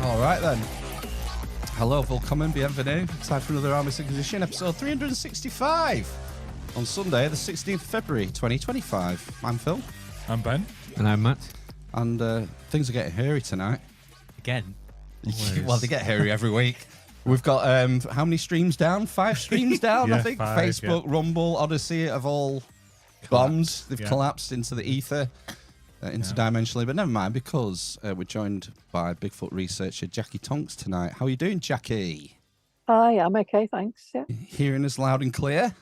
All right then. Hello, willkommen, bienvenue. Time for another Army Inquisition, episode 365 on Sunday, the 16th of February, 2025. I'm Phil. I'm Ben. And I'm Matt. And things are getting hairy tonight. Again? Well, they get hairy every week. We've got how many streams down? 5 streams down, I think. 5, Facebook, Rumble, Odyssey have all bombed. They've collapsed into the ether, interdimensionally. But never mind, because we're joined by Bigfoot researcher Jackie Tonks tonight. How are you doing, Jackie? Hi, I'm okay, thanks. Yeah, Hearing us loud and clear?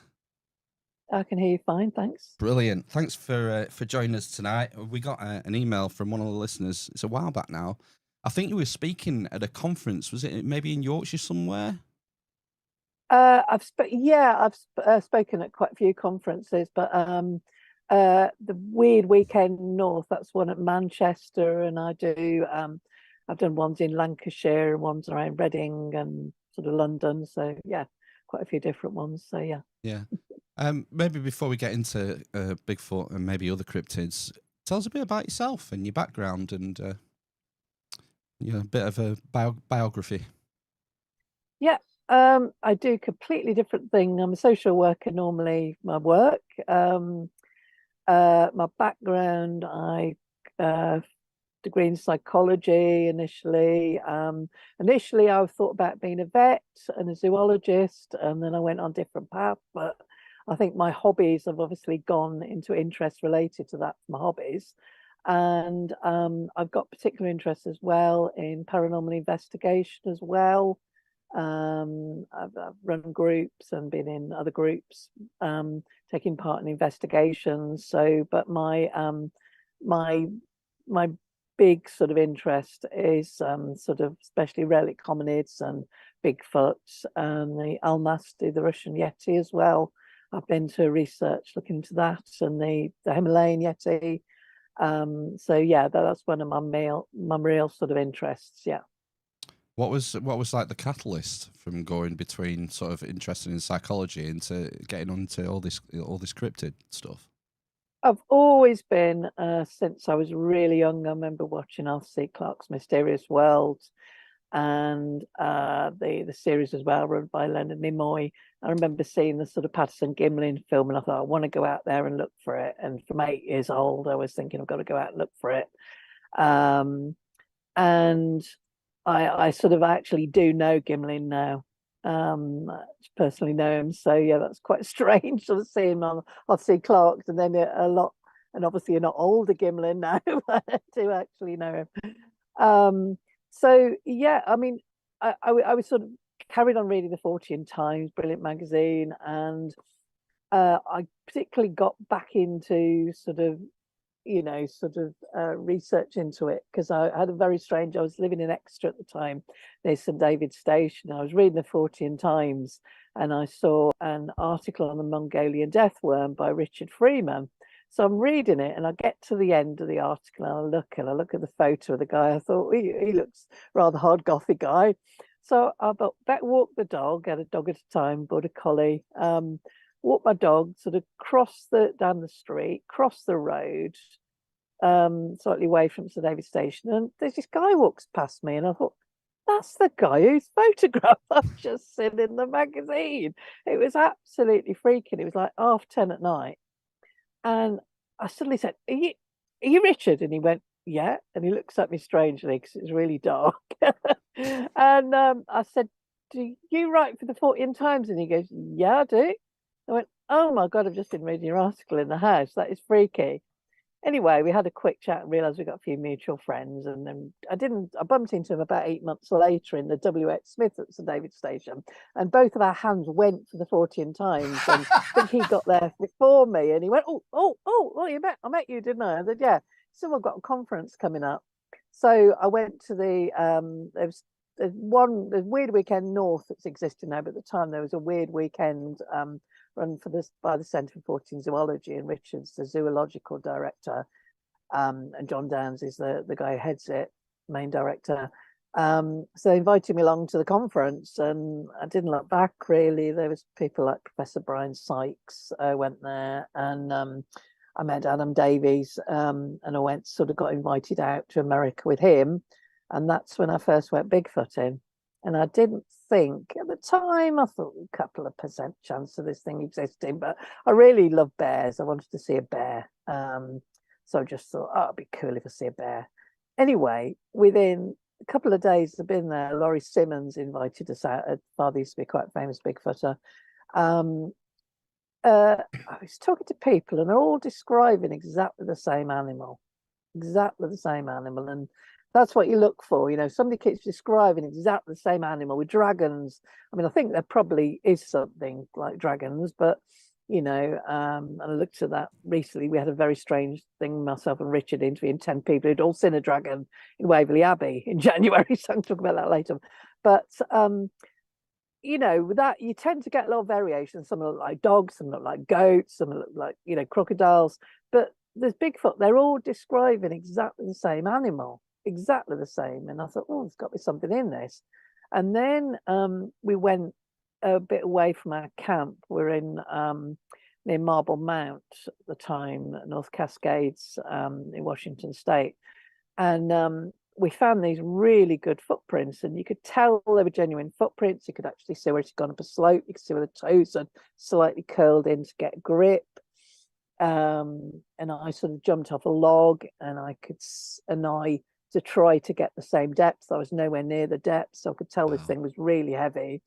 I can hear you fine, thanks. Brilliant. Thanks for joining us tonight. We got an email from one of the listeners. It's a while back now. I think you were speaking at a conference. Was it maybe in Yorkshire somewhere? I've spoken at quite a few conferences, but the Weird Weekend North, that's one at Manchester, and I've done ones in Lancashire and ones around Reading and sort of London. So yeah, quite a few different ones. So yeah. Yeah. Maybe before we get into Bigfoot and maybe other cryptids, tell us a bit about yourself and your background and a bit of a biography. Yeah, I do a completely different thing. I'm a social worker normally, my work. My background, I degree in psychology initially. Initially, I thought about being a vet and a zoologist, and then I went on different paths. But I think my hobbies have obviously gone into interests related to that, my hobbies. And I've got particular interest as well in paranormal investigation as well. I've run groups and been in other groups, taking part in investigations. So, but my big sort of interest is sort of especially relic hominids and Bigfoot and the Almasty, the Russian Yeti as well. I've been to research looking into that, and the Himalayan Yeti. So yeah, that's one of my real sort of interests. Yeah. What was like the catalyst from going between sort of interested in psychology into getting onto all this cryptid stuff? I've always been, since I was really young. I remember watching Arthur C. Clarke's Mysterious World, and the series as well, run by Leonard Nimoy. I remember seeing the sort of Patterson Gimlin film, and I thought I want to go out there and look for it. And from 8 years old, I was thinking I've got to go out and look for it. And I sort of actually do know Gimlin now. Personally know him, so yeah, that's quite strange sort of seeing him on C. Clarke's, and then a lot, and obviously you're not older Gimlin now to actually know him. So yeah, I mean, I was sort of carried on reading the Fortean Times, brilliant magazine, and I particularly got back into sort of research into it, because I had a very strange, I was living in Exeter at the time, there's St David's Station. I was reading the Fortean Times and I saw an article on the Mongolian death worm by Richard Freeman. So I'm reading it and I get to the end of the article and I look at the photo of the guy. I thought he looks rather hard gothic guy. So I thought, better walk the dog, had a dog at a time, border collie, walk my dog, sort of down the street, cross the road, slightly away from St David's Station, and there's this guy walks past me, and I thought, that's the guy whose photograph I've just seen in the magazine. It was absolutely freaking. It was like 10:30 at night, and I suddenly said, are you Richard? And he went, yeah. And he looks at me strangely because it's really dark. And I said, do you write for the Fortean Times? And he goes, yeah, I do. I went, oh my God, I've just been reading your article in the house. That is freaky. Anyway, we had a quick chat and realised we got a few mutual friends. And then I bumped into him about 8 months later in the W.H. Smith at St David's Station. And both of our hands went for the Fortean Times. And I think he got there before me. And he went, I met you, didn't I? I said, yeah, someone got a conference coming up. So I went to there's Weird Weekend North that's existing now, but at the time there was a Weird Weekend run by the Centre for Fortean Zoology, and Richard's the zoological director, and John Downs is the guy who heads it, main director. So they invited me along to the conference, and I didn't look back really. There was people like Professor Brian Sykes went there, and I met Adam Davies, and I got invited out to America with him. And that's when I first went Bigfooting. And I didn't think at the time, I thought a couple of percent chance of this thing existing, but I really love bears. I wanted to see a bear. So I just thought, oh, it'd be cool if I see a bear. Anyway, within a couple of days of being there, Laurie Simmons invited us out. Her father used to be quite a famous Bigfooter. I was talking to people and they're all describing exactly the same animal. And that's what you look for. Somebody keeps describing exactly the same animal with dragons. I mean, I think there probably is something like dragons, but and I looked at that recently. We had a very strange thing, myself and Richard interviewing 10 people who'd all seen a dragon in Waverly Abbey in January. So I'll talk about that later. But with that, you tend to get a lot of variation. Some look like dogs, some look like goats, some look like crocodiles. But there's Bigfoot. They're all describing exactly the same animal, exactly the same. And I thought, oh, there's got to be something in this. And then we went a bit away from our camp. We're in near Marble Mount at the time, North Cascades in Washington State. And we found these really good footprints, and you could tell they were genuine footprints. You could actually see where it's gone up a slope. You could see where the toes had slightly curled in to get grip. And I sort of jumped off a log, and I to try to get the same depth. I was nowhere near the depth, so I could tell this thing was really heavy,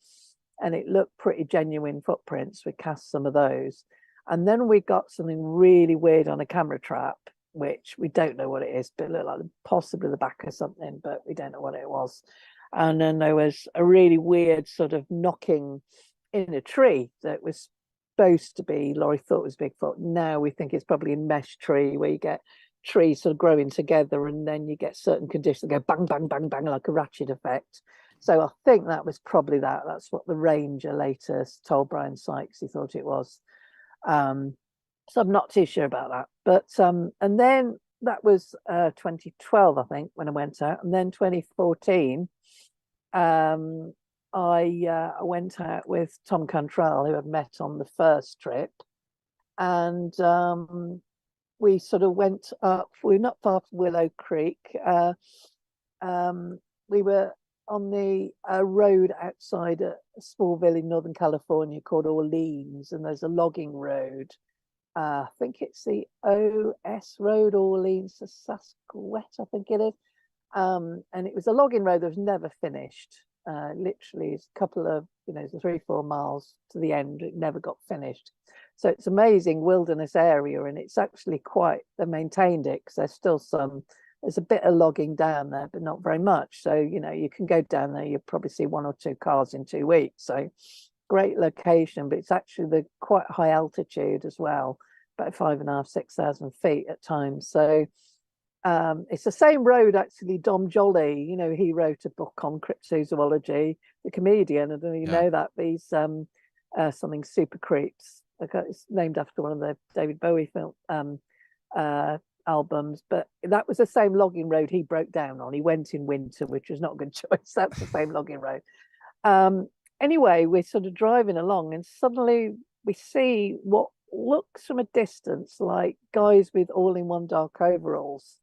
and it looked pretty genuine footprints. We cast some of those, and then we got something really weird on a camera trap, which we don't know what it is, but it looked like possibly the back of something, but we don't know what it was. And then there was a really weird sort of knocking in a tree that was supposed to be, Laurie thought was Bigfoot. Now we think it's probably a mesh tree where you get trees sort of growing together, and then you get certain conditions that go bang, bang, bang, bang, like a ratchet effect. So I think that was probably that. That's what the ranger later told Brian Sykes he thought it was. So I'm not too sure about that. But and then that was 2012, I think, when I went out. And then 2014, I went out with Tom Cantrell, who I'd met on the first trip. And we sort of went up. We were not far from Willow Creek. We were on the road outside a small village in Northern California called Orleans, and there's a logging road. I think it's the OS Road, Orleans to Sasquatch, I think it is. And it was a logging road that was never finished. Literally, it's a couple of, 3-4 miles to the end. It never got finished. So it's amazing wilderness area, and it's actually they maintained it because there's a bit of logging down there, but not very much. So, you can go down there, you'll probably see 1 or 2 cars in 2 weeks. So great location, but it's actually the quite high altitude as well, about 5,500, 6,000 feet at times. So it's the same road actually. Dom Jolly, he wrote a book on cryptozoology, the comedian. I don't know if you know that. These something super creeps. It's named after one of the David Bowie film albums, but that was the same logging road he broke down on. He went in winter, which was not a good choice. That's the same logging road. Anyway, we're sort of driving along, and suddenly we see what looks from a distance like guys with all-in-one dark overalls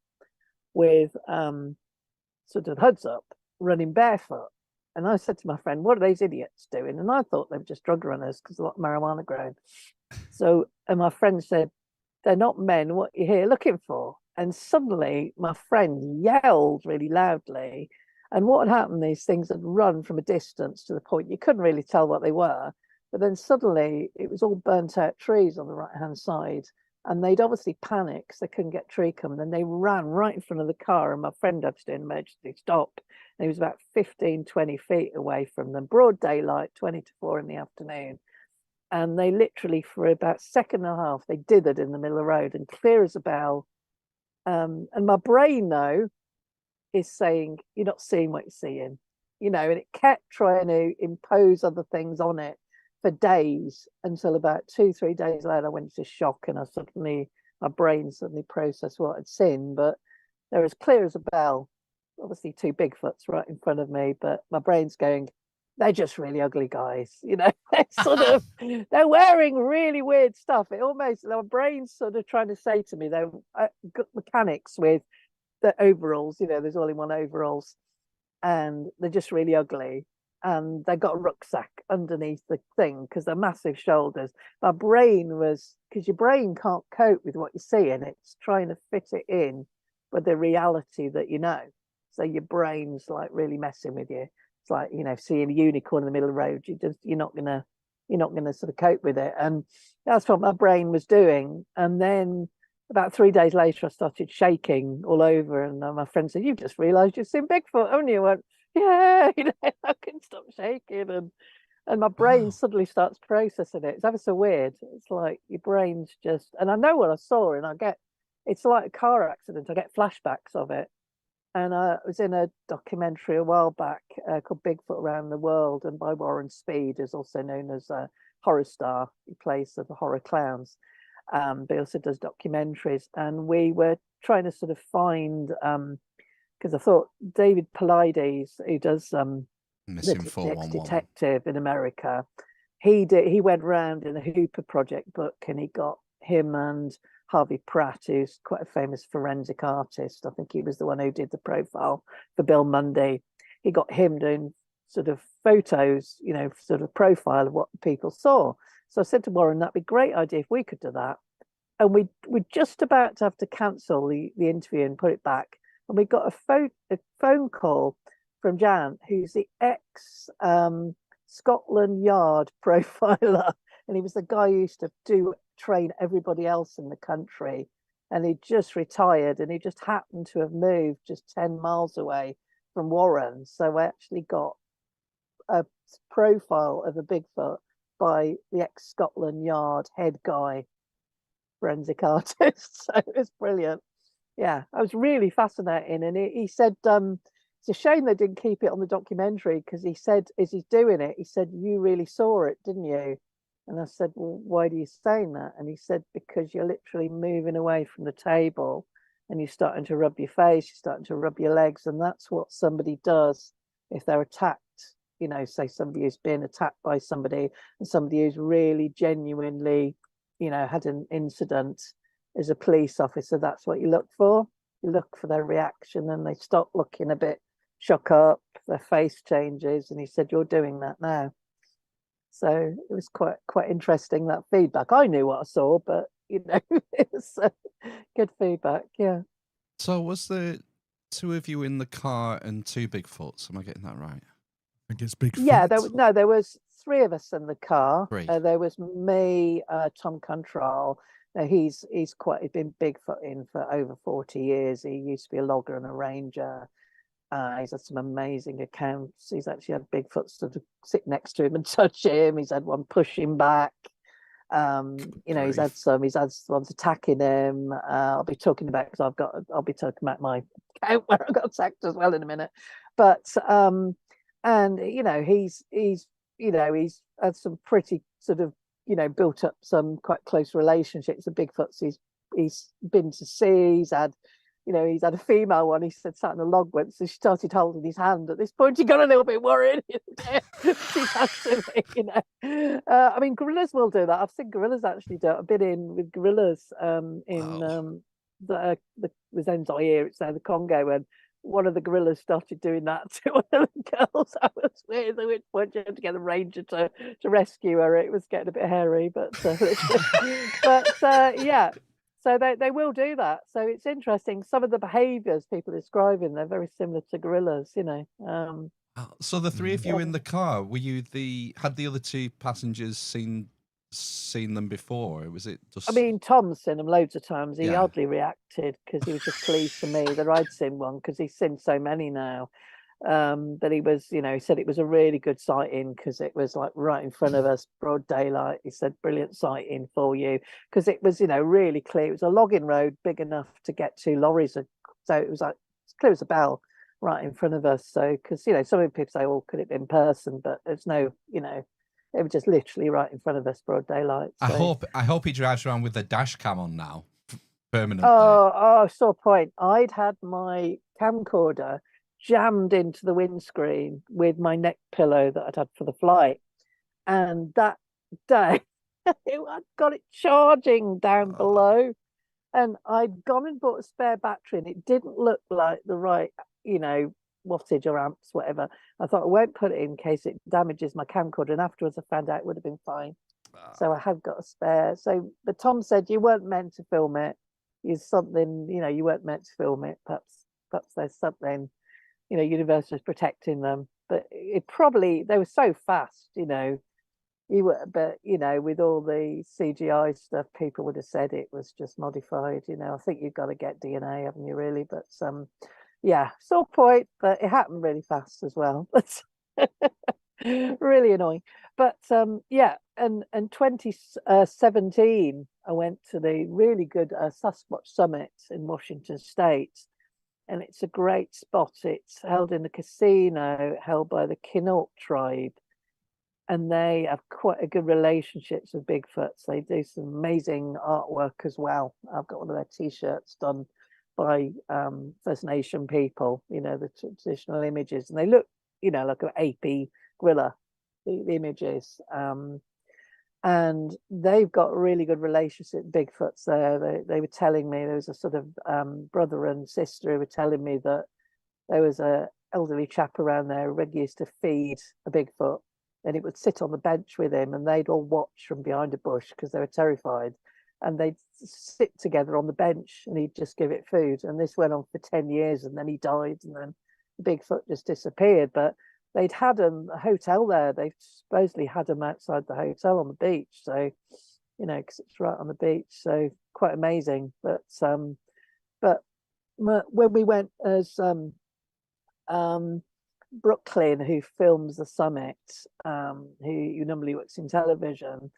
with sort of hoods up, running barefoot. And I said to my friend, what are those idiots doing? And I thought they were just drug runners because a lot of marijuana grown. And my friend said, they're not men, what are you here looking for? And suddenly my friend yelled really loudly. And what had happened, these things had run from a distance to the point you couldn't really tell what they were. But then suddenly it was all burnt out trees on the right-hand side. And they'd obviously panicked because they couldn't get tree cover. Then they ran right in front of the car, and my friend had to do an emergency stop. And he was about 15, 20 feet away from them, broad daylight, 20 to 4 in the afternoon. And they literally, for about a second and a half, they dithered in the middle of the road, and clear as a bell. And my brain, though, is saying, you're not seeing what you're seeing, and it kept trying to impose other things on it for days, until about 2-3 days later I went into shock, and my brain suddenly processed what I'd seen. But they're as clear as a bell, obviously 2 Bigfoots right in front of me, but my brain's going, they're just really ugly guys, they're wearing really weird stuff. It almost, my brain's sort of trying to say to me, they're mechanics with the overalls, there's all-in-one overalls. and they're just really ugly. And they got a rucksack underneath the thing because they're massive shoulders. My brain was, because your brain can't cope with what you see, and it's trying to fit it in with the reality that you know. So your brain's like really messing with you. It's like, you know, seeing a unicorn in the middle of the road, you're not gonna sort of cope with it. And that's what my brain was doing. And then about 3 days later, I started shaking all over, and my friend said, "You've just realised you've seen Bigfoot, haven't you?" I went, "Yeah," you know, I couldn't stop shaking, and my brain suddenly starts processing it. It's ever so weird. It's like your brain's just, and I know what I saw, and it's like a car accident. I get flashbacks of it. And I was in a documentary a while back called Bigfoot Around the World, and by Warren Speed, is also known as a horror star. He plays the horror clowns, but he also does documentaries. And we were trying to sort of find, because I thought David Paulides, who does Missing the 411 detective in America, he went around in the Hooper Project book, and he got him and Harvey Pratt, who's quite a famous forensic artist. I think he was the one who did the profile for Bill Mundy. He got him doing sort of photos, you know, sort of profile of what people saw. So I said to Warren, that'd be a great idea if we could do that. And we're just about to have to cancel the interview and put it back. And we got a phone call from Jan, who's the ex Scotland Yard profiler. And he was the guy who used to train everybody else in the country. And he just retired, and he just happened to have moved just 10 miles away from Warren. So I actually got a profile of a Bigfoot by the ex Scotland Yard head guy, forensic artist. So it was brilliant. Yeah, I was really fascinating. And he said, it's a shame they didn't keep it on the documentary, because he said, as he's doing it, he said, "You really saw it, didn't you?" And I said, "Well, why do you saying that?" And he said, "Because you're literally moving away from the table, and you're starting to rub your face, you're starting to rub your legs. And that's what somebody does if they're attacked. You know, say somebody who's been attacked by somebody, and somebody who's really genuinely, you know, had an incident as a police officer. That's what you look for. You look for their reaction, and they stop looking a bit shook up, their face changes." And he said, "You're doing that now." So it was quite interesting, that feedback. I knew what I saw, but you know, it was good feedback. Yeah. So was there two of you in the car and two Bigfoots? Am I getting that right? I think it's Bigfoot. Yeah, there was three of us in the car. Three. There was me, Tom Control. Now he's been Bigfooting for over 40 years. He used to be a logger and a ranger. He's had some amazing accounts. He's actually had Bigfoot sort of sit next to him and touch him. He's had one push him back. You know, he's had ones attacking him. I'll be talking about, because I'll be talking about my account where I got attacked as well in a minute. But and you know, he's had some pretty sort of, you know, built up some quite close relationships with Bigfoots. He's been to sea. He's had a female one. He said sat in a log once, so she started holding his hand. At this point, he got a little bit worried. She's answering me, you know. I mean, gorillas will do that. I've seen gorillas actually do it. I've been in with gorillas in the Zaire, it's now the Congo, and one of the gorillas started doing that to one of the girls. I was weird. At which point you had to get a ranger to rescue her. It was getting a bit hairy, but yeah. So they will do that. So it's interesting. Some of the behaviours people are describing, they're very similar to gorillas, you know. So the three of you in the car, had the other two passengers seen them before? Or was it just? I mean, Tom's seen them loads of times. He hardly reacted, because he was just pleased for me that I'd seen one, because he's seen so many now. That he was, you know, he said it was a really good sighting, because it was like right in front of us, broad daylight. He said, "Brilliant sighting for you," because it was, you know, really clear. It was a logging road big enough to get two lorries, so it was like as clear as a bell right in front of us. So, because, you know, some people say, "Oh, could it be in person?" But there's no, you know, it was just literally right in front of us, broad daylight. So. I hope he drives around with the dash cam on now, permanently. Oh, sore point. I'd had my camcorder jammed into the windscreen with my neck pillow that I'd had for the flight, and that day I got it charging down below, and I'd gone and bought a spare battery, and it didn't look like the right, you know, wattage or amps, whatever. I thought I won't put it in case it damages my camcorder. And afterwards I found out it would have been fine. So I have got a spare. So, but Tom said you weren't meant to film it. Is something, you know, you weren't meant to film it. Perhaps there's something, you know, Universal is protecting them. But it probably, they were so fast, you know. But you know, with all the CGI stuff, people would have said it was just modified. You know, I think you've got to get DNA, haven't you? Really, but yeah, sore point. But it happened really fast as well. Really annoying. But yeah, and 2017, I went to the really good Sasquatch Summit in Washington State, and it's a great spot. It's held in a casino held by the Quinault tribe. And they have quite a good relationships with Bigfoots. They do some amazing artwork as well. I've got one of their T-shirts done by First Nation people, you know, the traditional images. And they look, you know, like an apey gorilla, the images. And they've got a really good relationship with Bigfoots there. They were telling me, there was a sort of brother and sister who were telling me that there was a elderly chap around there who used to feed a Bigfoot. And it would sit on the bench with him, and they'd all watch from behind a bush because they were terrified. And they'd sit together on the bench, and he'd just give it food. And this went on for 10 years, and then he died, and then Bigfoot just disappeared. But they'd had a hotel there. They supposedly had him outside the hotel on the beach. So, you know, because it's right on the beach. So quite amazing. But when we went as Brooklyn, who films the summit, who normally works in television,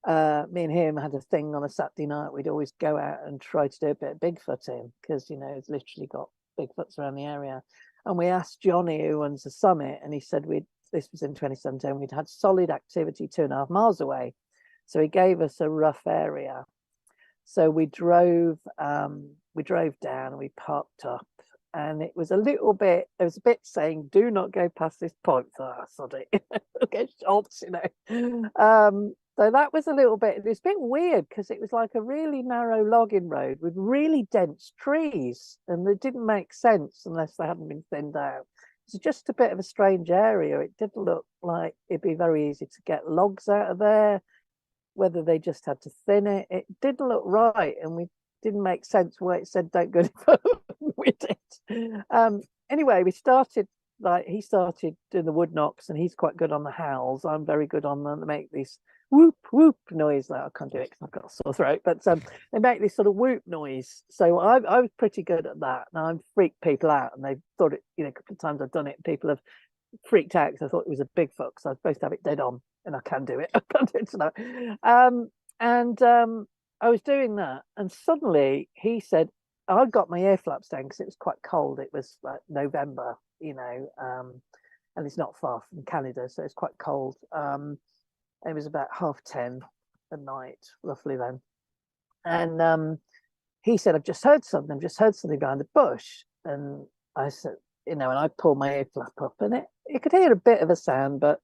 me and him had a thing on a Saturday night. We'd always go out and try to do a bit of Bigfooting because, you know, it's literally got Bigfoots around the area. And we asked Johnny, who runs the summit, and he said this was in 2017, we'd had solid activity 2.5 miles away. So he gave us a rough area. So we drove down, we parked up. And it was a little bit, there was a bit saying, do not go past this point. So I thought it, get shots, you know. So that was a little bit, it was a bit weird because it was like a really narrow logging road with really dense trees. And it didn't make sense unless they hadn't been thinned out. It was just a bit of a strange area. It didn't look like it'd be very easy to get logs out of there, whether they just had to thin it. It didn't look right. And we didn't make sense why it said don't go any further with it. Anyway, he started doing the wood knocks, and he's quite good on the howls. I'm very good on them. They make this whoop whoop noise. Like, I can't do it because I've got a sore throat, but they make this sort of whoop noise. So I was pretty good at that. Now I've freaked people out, and they've thought it, you know, a couple of times I've done it. People have freaked out because I thought it was a Bigfoot because I was supposed to have it dead on, and I can do it. I can't do it tonight. I was doing that, and suddenly he said, I got my ear flaps down because it was quite cold. It was like November, you know, and it's not far from Canada, so it's quite cold. It was about 10:30 at night, roughly then. And he said, I've just heard something behind the bush. And I said, you know, and I pulled my ear flap up, and it could hear a bit of a sound, but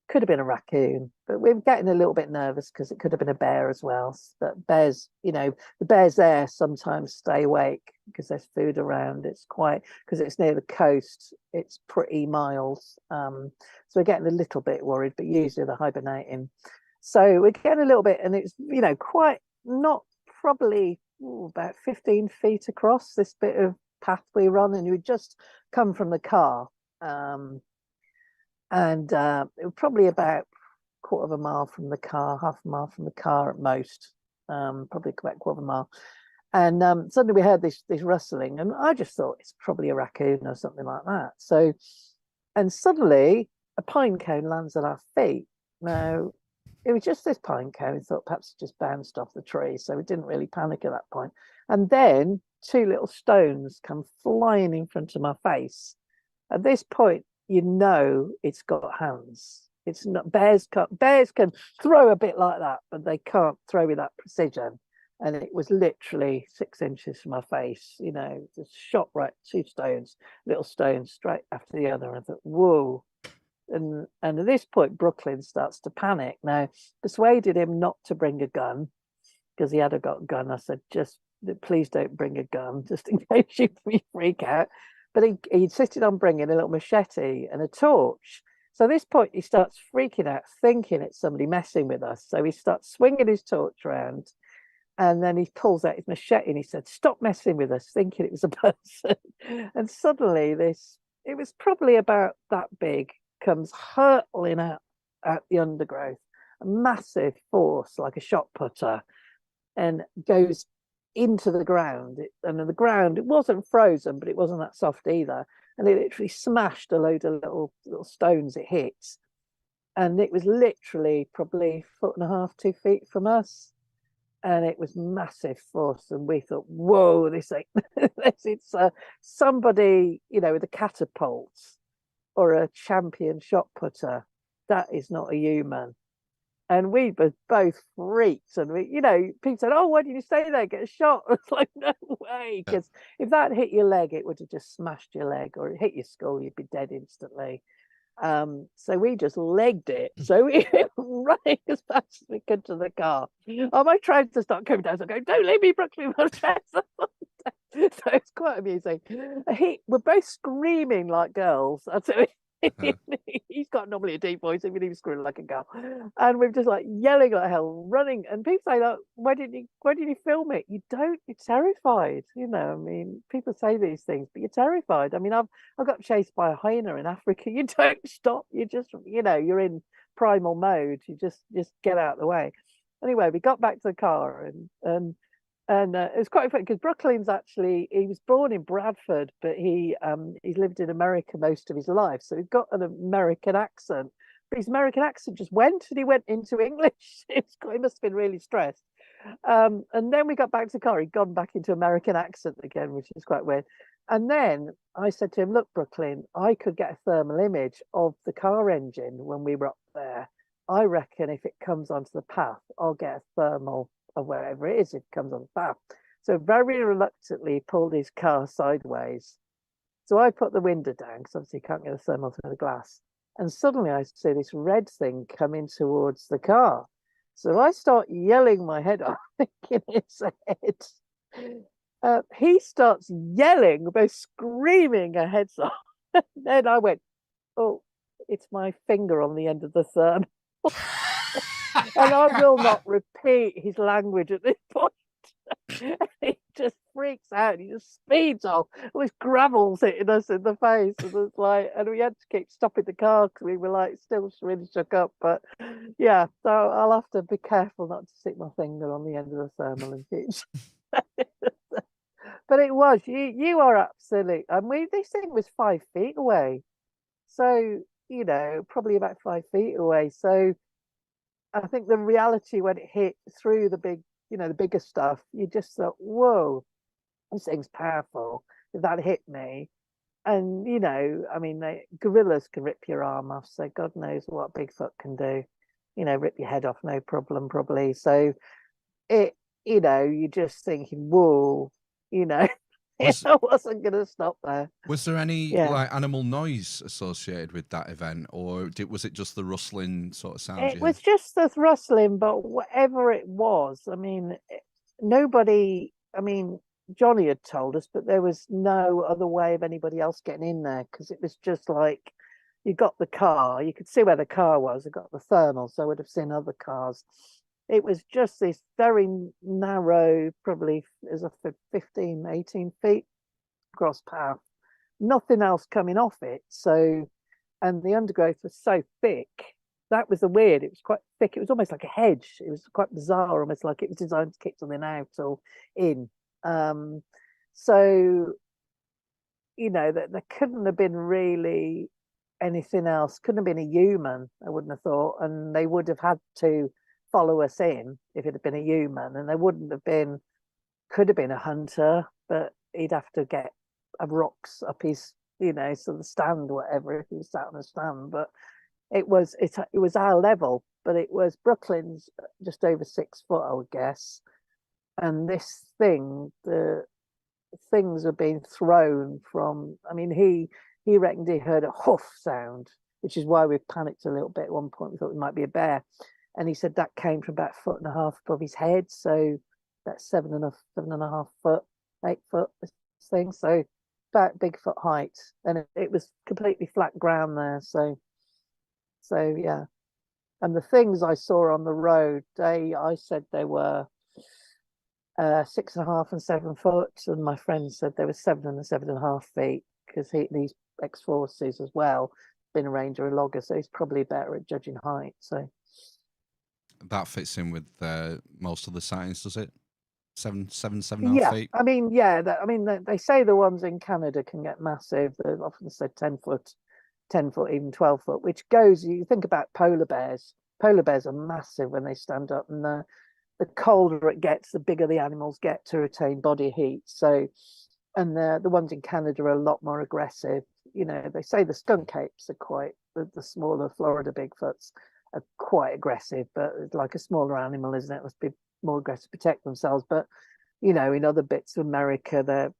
could have been a raccoon. But we were getting a little bit nervous because it could have been a bear as well. But bears, you know, the bears there sometimes stay awake because there's food around. It's quite, because it's near the coast, it's pretty mild. So we're getting a little bit worried, but usually they're hibernating. So we're getting a little bit, and it's, you know, quite not probably about 15 feet across this bit of path we run, and we just come from the car. And it was probably about quarter of a mile from the car, half a mile from the car at most, probably about quarter of a mile. And suddenly we heard this rustling, and I just thought it's probably a raccoon or something like that. So, and suddenly a pine cone lands at our feet. Now, it was just this pine cone. We thought perhaps it just bounced off the tree, so we didn't really panic at that point. And then 2 little stones come flying in front of my face. At this point, you know it's got hands. It's not, bears can throw a bit like that, but they can't throw with that precision. And it was literally 6 inches from my face, you know, just shot right, 2 stones, little stones straight after the other. And I thought, whoa. And at this point, Brooklyn starts to panic. Now, persuaded him not to bring a gun because he had got a gun. I said, just please don't bring a gun, just in case you freak out. But he insisted on bringing a little machete and a torch. So at this point, he starts freaking out, thinking it's somebody messing with us. So he starts swinging his torch around, and then he pulls out his machete and he said, "Stop messing with us," thinking it was a person. And suddenly it was probably about that big, comes hurtling out at the undergrowth, a massive force like a shot putter, and goes into the ground. And the ground, it wasn't frozen, but it wasn't that soft either. And it literally smashed a load of little stones it hit. And it was literally probably 1.5 feet, 2 feet from us. And it was massive force. And we thought, whoa, this ain't it's somebody, with a catapult or a champion shot putter. That is not a human. And we were both freaked. And people said, "Oh, why did you stay there? Get a shot." I was like, no way. Because if that hit your leg, it would have just smashed your leg, or it hit your skull, you'd be dead instantly. So we just legged it. So we were running as fast as we could to the car. Oh, my trousers start coming down. So I go, "Don't leave me, Brooklyn." My trousers. So it's quite amusing. We're both screaming like girls. I tell you. He's got normally a deep voice, even he was screaming like a girl, and we're just like yelling like hell, running. And people say, like, why did you film it? You don't. You're terrified. I mean, people say these things, but you're terrified. I mean, I got chased by a hyena in Africa. You don't stop. You just, you're in primal mode. You just get out of the way. Anyway, we got back to the car, and it was quite funny because Brooklyn's he was born in Bradford, but he's lived in America most of his life. So he's got an American accent, but his American accent just went into English. He must have been really stressed. And then we got back to the car. He'd gone back into American accent again, which is quite weird. And then I said to him, "Look, Brooklyn, I could get a thermal image of the car engine when we were up there. I reckon if it comes onto the path, I'll get a thermal of wherever it is if it comes on the path." So very reluctantly pulled his car sideways. So I put the window down because obviously you can't get a thermal through the glass. And suddenly I see this red thing coming towards the car. So I start yelling my head off, thinking it's a head. He starts yelling, both screaming our heads off. Then I went, "Oh, it's my finger on the end of the thermal." And I will not repeat his language at this point. He just freaks out. He just speeds off. All this gravel's hitting us in the face, and we had to keep stopping the car because we were like still really shook up. But yeah, so I'll have to be careful not to stick my finger on the end of the thermal in future. But it was you are absolute. This thing was 5 feet away, so probably about 5 feet away. So I think the reality when it hit through the bigger stuff, you just thought, whoa, this thing's powerful. If that hit me, and I mean, gorillas can rip your arm off, so God knows what Bigfoot can do. Rip your head off, no problem, probably. So you're just thinking, whoa, I wasn't going to stop there. Was there any like animal noise associated with that event, or was it just the rustling sort of sound? It was just the rustling, but whatever it was, I mean, nobody. I mean, Johnny had told us, but there was no other way of anybody else getting in there because it was just like you got the car, you could see where the car was. I got the thermal, so I would have seen other cars. It was just this very narrow, probably as a 15, 18 feet cross path. Nothing else coming off it. So, and the undergrowth was so thick. That was the weird. It was quite thick. It was almost like a hedge. It was quite bizarre, almost like it was designed to kick something out or in. So, that there couldn't have been really anything else. Couldn't have been a human, I wouldn't have thought. And they would have had to follow us in if it had been a human, and there wouldn't have been. Could have been a hunter, but he'd have to get rocks up his, so the stand, whatever, if he was sat on a stand. But it was our level, but it was Brooklyn's just over 6 foot, I would guess. And this thing, the things were being thrown from. I mean, he reckoned he heard a hoof sound, which is why we panicked a little bit at one point. We thought it might be a bear. And he said that came from about 1.5 foot above his head. So that's 7.5 foot, 8 foot, this thing. So about Bigfoot height, and it was completely flat ground there. So yeah. And the things I saw on the road, I said they were 6.5 and 7 foot, and my friend said they were 7 and 7.5 feet because he's ex-forces as well, been a ranger and logger, so he's probably better at judging height. So that fits in with most of the sightings, does it? 7.5 yeah, feet. I mean, yeah, they say the ones in Canada can get massive. They've often said 10 foot, 10 foot, even 12 foot, which goes, you think about polar bears. Polar bears are massive when they stand up, and the colder it gets, the bigger the animals get to retain body heat. So, and the ones in Canada are a lot more aggressive. You know, they say the skunk apes are quite, the smaller Florida Bigfoots are quite aggressive, but it's like a smaller animal, isn't it? Must be more aggressive to protect themselves. But, you know, in other bits of America, they're,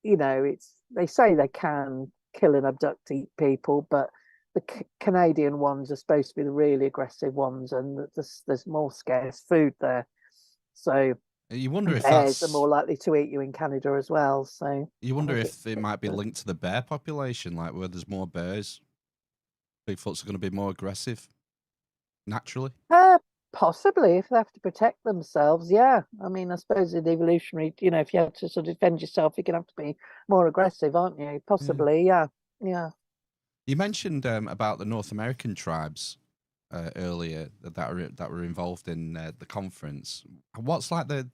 you know, they say they can kill and abduct, eat people, but the Canadian ones are supposed to be the really aggressive ones, and there's more scarce food there. So you wonder if bears that's are more likely to eat you in Canada as well. So you wonder if it might be linked to the bear population, like where there's more bears, Bigfoots are going to be more aggressive naturally. Possibly, if they have to protect themselves. Yeah, I mean, I suppose in evolutionary, you know, if you have to sort of defend yourself, you're gonna have to be more aggressive, aren't you? Possibly, yeah. You mentioned about the North American tribes earlier that were involved in the conference. What's like the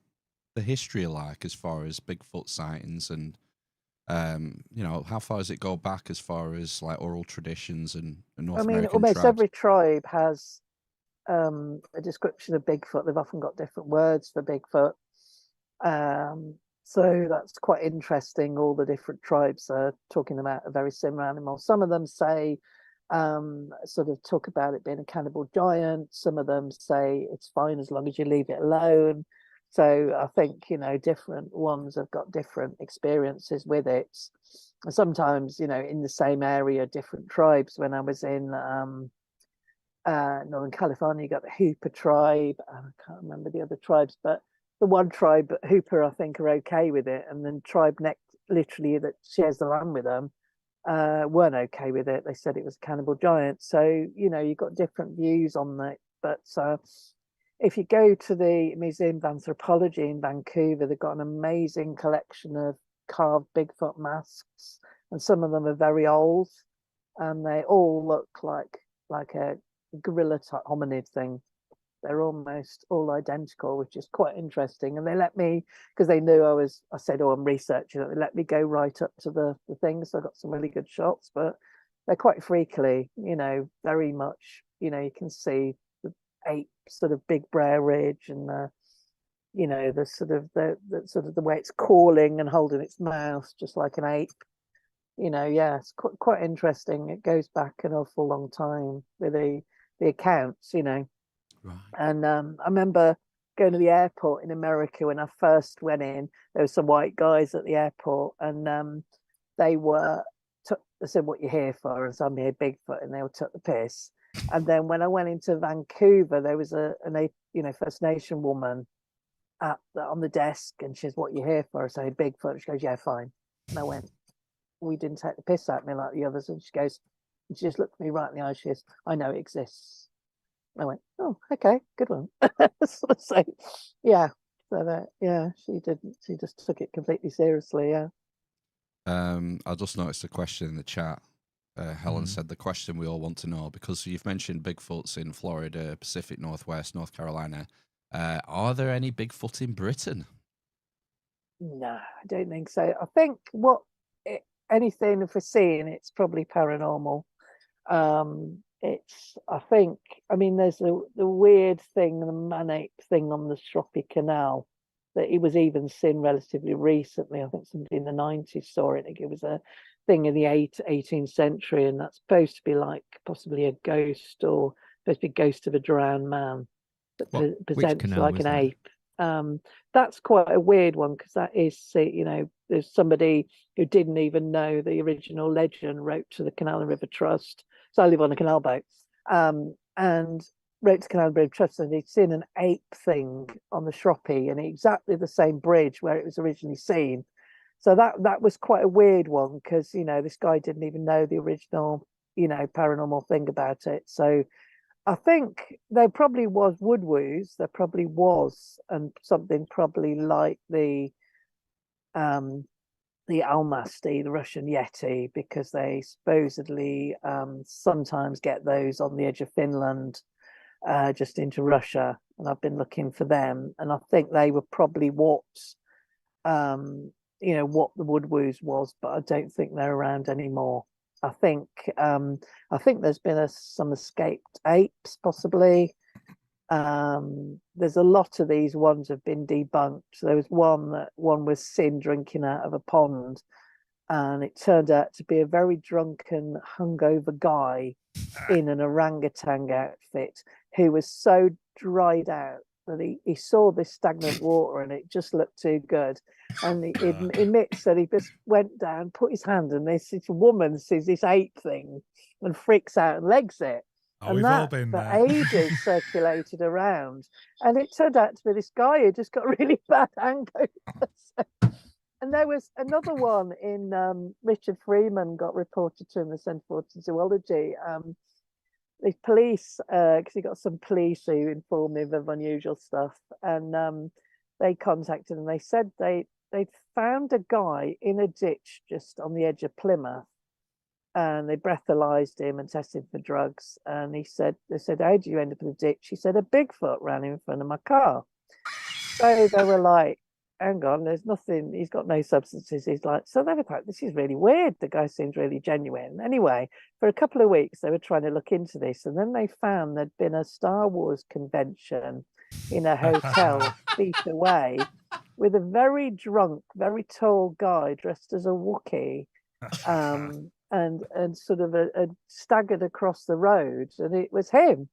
history like as far as Bigfoot sightings, and you know, how far does it go back as far as like oral traditions and I North mean, American almost tribes? every tribe has a description of Bigfoot. They've often got different words for Bigfoot. So that's quite interesting. All the different tribes are talking about a very similar animal. Some of them say, sort of talk about it being a cannibal giant. Some of them say it's fine as long as you leave it alone. So I think, you know, different ones have got different experiences with it. And sometimes, you know, in the same area, different tribes. When I was in Northern California, you got the Hooper tribe, and I can't remember the other tribes, but the one tribe, Hooper, I think, are okay with it, and then tribe next, literally that shares the land with them, weren't okay with it. They said it was a cannibal giant. So, you know, you've got different views on that. But if you go to the Museum of Anthropology in Vancouver, they've got an amazing collection of carved Bigfoot masks, and some of them are very old, and they all look like a gorilla type hominid thing. They're almost all identical, which is quite interesting. And they let me, because they knew I said, oh, I'm researching it. They let me go right up to the thing. So I got some really good shots, but they're quite freakily, you know, very much, you know, you can see the ape sort of big brow ridge, and you know, the sort of the way it's calling and holding its mouth just like an ape. You know, yeah, it's quite interesting. It goes back an awful long time with the accounts, you know. Right. And I remember going to the airport in America when I first went in. There were some white guys at the airport, and they said, "What you here for?" And so I'm here, Bigfoot, and they all took the piss. And then when I went into Vancouver, there was a First Nation woman on the desk, and she says, "What you here for?" I say, "Bigfoot." She goes, "Yeah, fine." And I went, "We didn't take the piss at me like the others." And she goes, and she just looked me right in the eye. She goes, "I know it exists." I went, "Oh, okay, good one." So, yeah. So yeah, she didn't. She just took it completely seriously. Yeah. I just noticed a question in the chat. Helen said the question we all want to know, because you've mentioned Bigfoots in Florida, Pacific Northwest, North Carolina. Are there any Bigfoot in Britain? No, I don't think so. I think anything if we're seeing, it's probably paranormal. I think, I mean, there's the weird thing, the man-ape thing on the Shroppi Canal, that it was even seen relatively recently. I think somebody in the 90s saw it. I think it was a thing in the 18th century, and that's supposed to be like possibly a ghost, or supposed to be a ghost of a drowned man that presents like an ape. That's quite a weird one, because that is, you know, there's somebody who didn't even know the original legend, wrote to the Canal and River Trust. So I live on a canal boat, and wrote to Canal and River Trust, and he'd seen an ape thing on the Shroppi, and exactly the same bridge where it was originally seen. So that was quite a weird one, because this guy didn't even know the original paranormal thing about it. So I think there probably was woodwoos. There probably was, and something probably like um the Almasty, the Russian Yeti, because they supposedly sometimes get those on the edge of Finland, just into Russia, and I've been looking for them, and I think they were probably what the woodwoos was, but I don't think they're around anymore. I think there's been some escaped apes, possibly. There's a lot of these ones have been debunked. There was one was seen drinking out of a pond, and it turned out to be a very drunken, hungover guy in an orangutan outfit who was so dried out that he saw this stagnant water and it just looked too good. And he admits that he just went down, put his hand, and this woman sees this ape thing and freaks out and legs it. Oh, and we've all been for there. ages circulated around. And it turned out to be this guy who just got really bad hangover. And there was another one in Richard Freeman got reported to him, the Centre for Zoology. The police, because he got some police who informed him of unusual stuff, and they contacted him. They said they'd found a guy in a ditch just on the edge of Plymouth, and they breathalyzed him and tested for drugs. And they said, how did you end up in the ditch? He said, a Bigfoot ran in front of my car. So they were like, hang on, there's nothing, he's got no substances. He's like, so they were like, this is really weird. The guy seems really genuine. Anyway, for a couple of weeks, they were trying to look into this. And then they found there'd been a Star Wars convention in a hotel feet away with a very drunk, very tall guy dressed as a Wookiee. And sort of a staggered across the road, and it was him,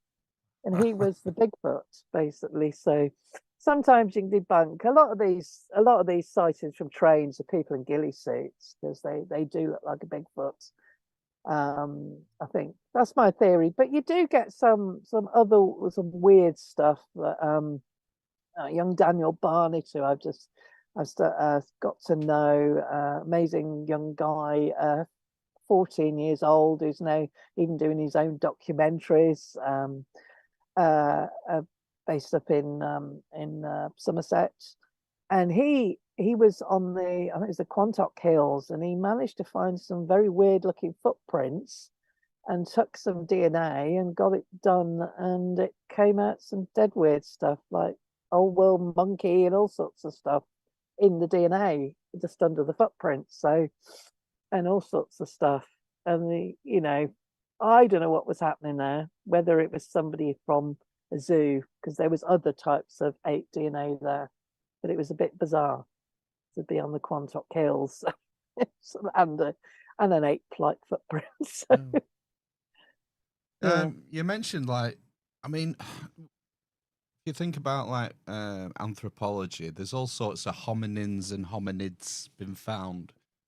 and he was the Bigfoot, basically. So sometimes you can debunk a lot of these sightings from trains of people in ghillie suits, because they do look like a Bigfoot. I think that's my theory, but you do get some weird stuff that young Daniel Barnett, who I've got to know, amazing young guy, 14 years old, who's now even doing his own documentaries, based up in Somerset. And he was on I think it was the Quantock Hills, and he managed to find some very weird looking footprints and took some DNA and got it done, and it came out some dead weird stuff like old world monkey and all sorts of stuff in the DNA just under the footprints. So, and all sorts of stuff. And I don't know what was happening there, whether it was somebody from a zoo, because there was other types of ape DNA there, but it was a bit bizarre to be on the Quantock Hills and an ape-like footprint. So, you mentioned, if you think about anthropology, there's all sorts of hominins and hominids been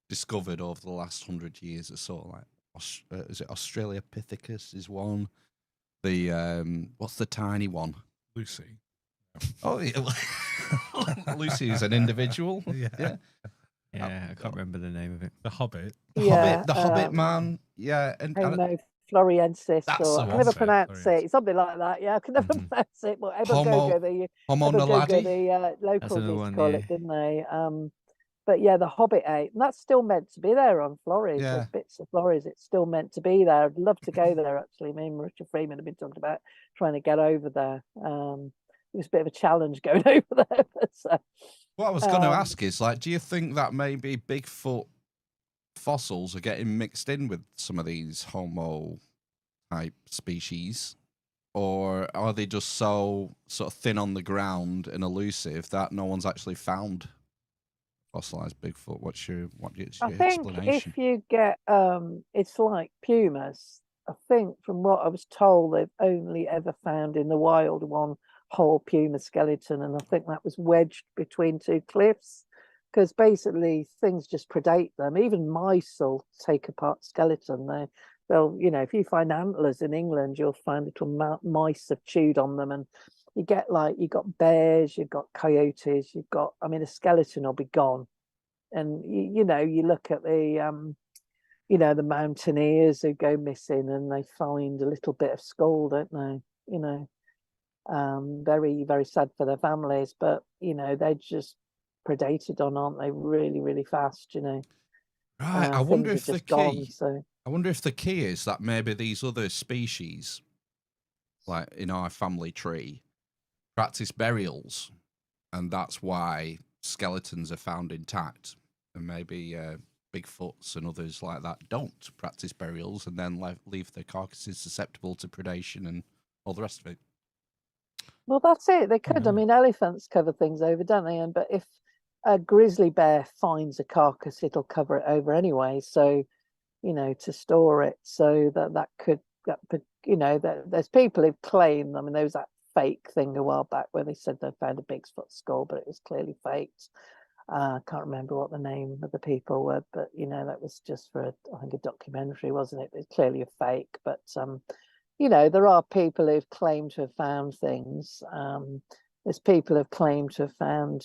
discovered over the last 100 years or so. Is it Australopithecus is one? The what's the tiny one? Lucy. Oh, yeah. Lucy is an individual. Yeah. I can't remember the name of it. The Hobbit. The Hobbit man. Yeah, Homo floriensis, or I can never pronounce it. Something like that. Yeah, I can never pronounce it. But Homo naledi. The locals used to call it, didn't they? But yeah, the Hobbit ape, and that's still meant to be there on Flores. Yeah. There's bits of Flores. It's still meant to be there. I'd love to go there, actually. Me and Richard Freeman have been talking about trying to get over there. It was a bit of a challenge going over there. But, what I was going to ask is, do you think that maybe Bigfoot fossils are getting mixed in with some of these Homo type species? Or are they just so sort of thin on the ground and elusive that no one's actually found fossilized Bigfoot? What's your I think explanation? if you get it's like pumas. I think from what I was told, they've only ever found in the wild one whole puma skeleton, and I think that was wedged between two cliffs, because basically things just predate them. Even mice will take apart skeleton. They'll if you find antlers in England, you'll find little mice have chewed on them, and you get you've got bears, you've got coyotes, a skeleton will be gone. And you look at the the mountaineers who go missing and they find a little bit of skull, don't they? Very, very sad for their families, but they're just predated on, aren't they? Really, really fast, Right. I wonder if the key. Gone, so. I wonder if the key is that maybe these other species, like in our family tree, practice burials, and that's why skeletons are found intact, and maybe Bigfoots and others like that don't practice burials and then leave their carcasses susceptible to predation and all the rest of it. Well, that's it. They could. I mean, elephants cover things over, don't they? But if a grizzly bear finds a carcass, it'll cover it over anyway. So, to store it. So that could, there's people who've claimed. I mean, there was that fake thing a while back where they said they found a Bigfoot skull, but it was clearly faked. I can't remember what the name of the people were, but that was just for I think a documentary, wasn't it? It's clearly a fake, but there are people who've claimed to have found things. There's people who've claimed to have found